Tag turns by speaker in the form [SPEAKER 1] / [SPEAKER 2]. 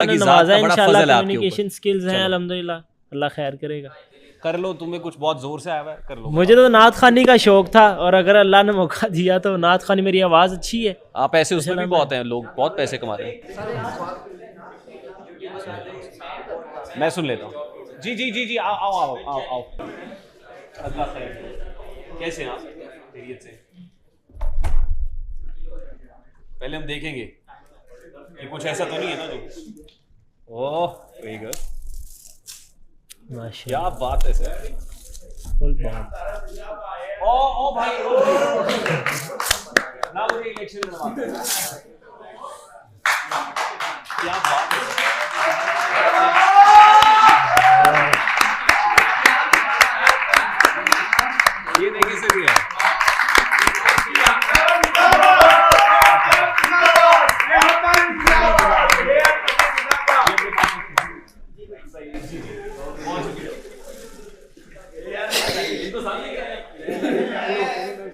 [SPEAKER 1] ने नवाजा
[SPEAKER 2] का बड़ा
[SPEAKER 1] इंशाल्लाह,
[SPEAKER 2] फजल है आपके
[SPEAKER 1] कम्युनिकेशन
[SPEAKER 2] ऊपर।
[SPEAKER 1] स्किल्स हैं अल्हम्दुलिल्लाह, अल्लाह खैर करेगा।
[SPEAKER 2] कर लो, तुम्हें कुछ बहुत जोर से आया हुआ है, कर लो।
[SPEAKER 1] मुझे तो नात खानी का शौक था, और अगर अल्लाह ने मौका दिया तो नात खानी, मेरी आवाज़ अच्छी है।
[SPEAKER 2] आप ऐसे उसमें भी बहुत हैं, लोग बहुत पैसे कमाते हैं। मैं सुन लेता हूँ। जी जी जी जी, आओ आओ आओ आओ आओ। अल्लाह खैर। कैसे हैं आप? खैरियत से? पहले हम देखेंगे कि कुछ ऐसा तो नहीं है ना जो। ओह वेरी गुड, क्या बात है सर।
[SPEAKER 1] फुल बात।
[SPEAKER 2] ओ भाई, ना मुझे इलेक्शन लड़वाते हैं। क्या बात है। ये देखिए सर, ये तो सामने